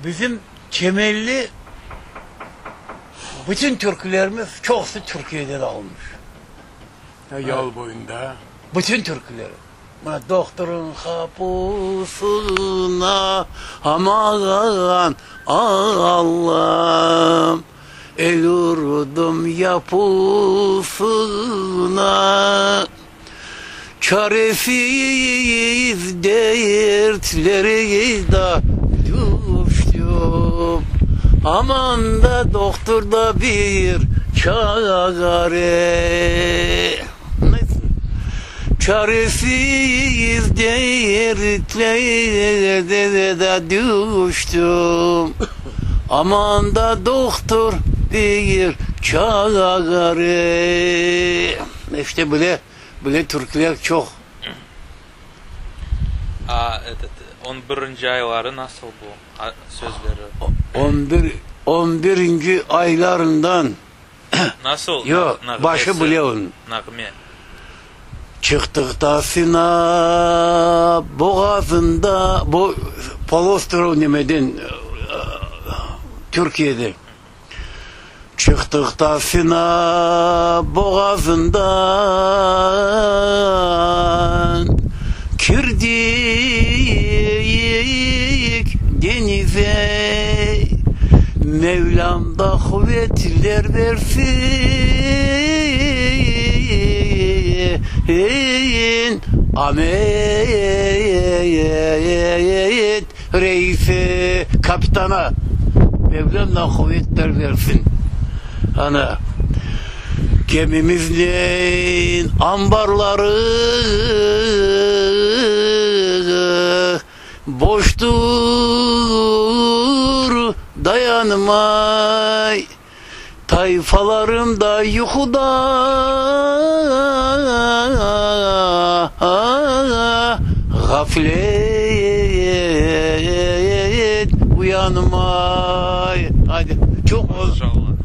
Bizim Kemelli bütün türkülerimiz çoğusu Türkiye'den almış. Yol boyunda. Bütün türküleri. Doktorun kapısına aman Allah'ım, el vurdum yapısına, çaresiz dertleri da düştüm. Aman da doktorda bir çare. Çaresiz dertlere de düştüm. Aman da doktor bir çare. İşte böyle türküler çok. 11. ayları nasıl bu sözleri? 11. aylarından nasıl? yok, başı biliyorsun. Nağme. Çıktık da Sina boğazında, bu Polostrov Nemed'in Türkiye'de. Çıktık da Sina boğazından, girdik denize, Mevlam da kuvvetler versin. Amin. Reisi, kapitana Mevlam da kuvvetler versin. Ana gemimizin ambarları boştur, dayanmay. Tayfalarım da yuhuda, gaflet uyanmay. Hadi çok olsun.